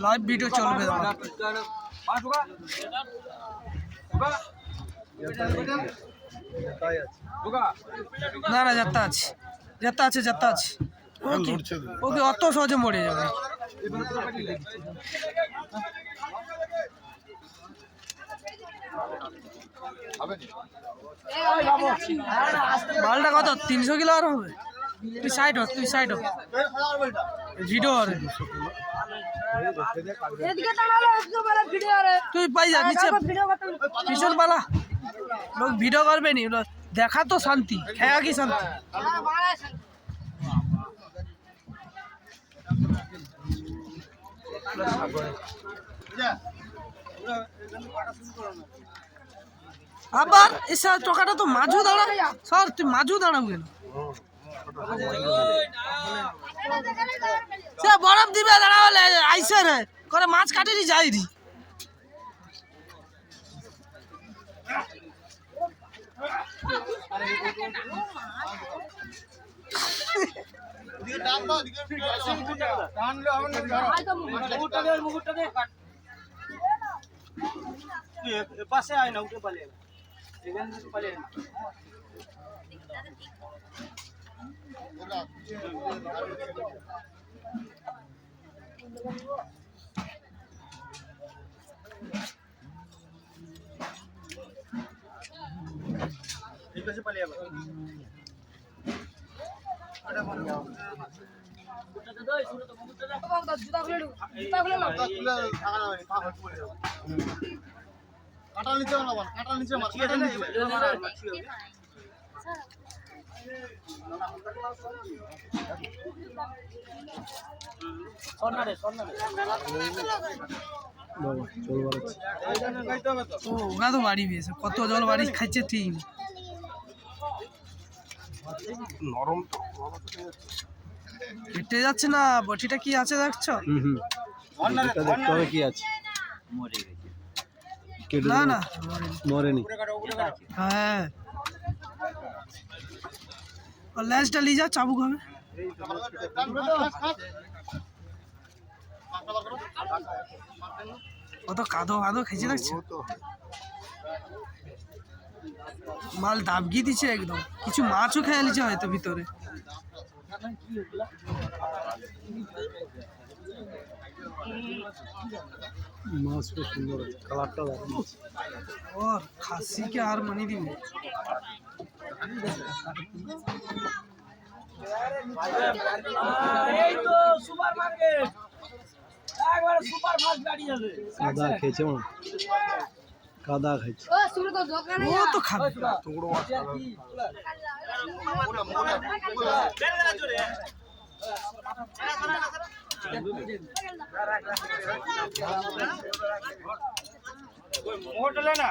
live video চলবে না না যাত্রা আছে যাত্রা আছে ওকে অত সহজে মরে যাবে মালটা কত 300 কিলো আর হবে তুই সাইড হ ভিডিও আর তুই পাই যা নিচে পিছন বালা লোক ভিডিও করবে নি দেখা তো শান্তি খেয়া কি শান্তি আবার এসা টাকাটা তো মাঝু দাঁড়া স্যার তুই মাঝু দাঁড়াও কেন সে বরফ দিবে দাঁড়ালে আইসে রে করে মাছ কাটেনি যাই রি পাশে আয় না উঠে পালিয়ে এখান থেকে পালিয়ে এই পাশে পালিয়ে যাবে কাটা নিচে মার কাটা নিচে ওরা তো বাড়ি পেয়েছে কত জল বাড়ি খাচ্ছে ঠিক নরম কেটে যাচ্ছে না বটিটা কি আছে দেখছো দেখতে হবে কি আছে না না মরেনি হ্যাঁ ল্যাসটা লিয়ে যা চাবুক হবে কত কাদো খেয়েছে দেখছো মাল দাবগি দিচ্ছে একদম কিছু মাছও খেয়ে নিচ্ছে হয়তো ভিতরে মাছ খুব সুন্দর কালারটা দারুণ और खासी के हार मनी दी কাদা খেয়েছে কাদা খাইছে ও তো খাবে होटल है ना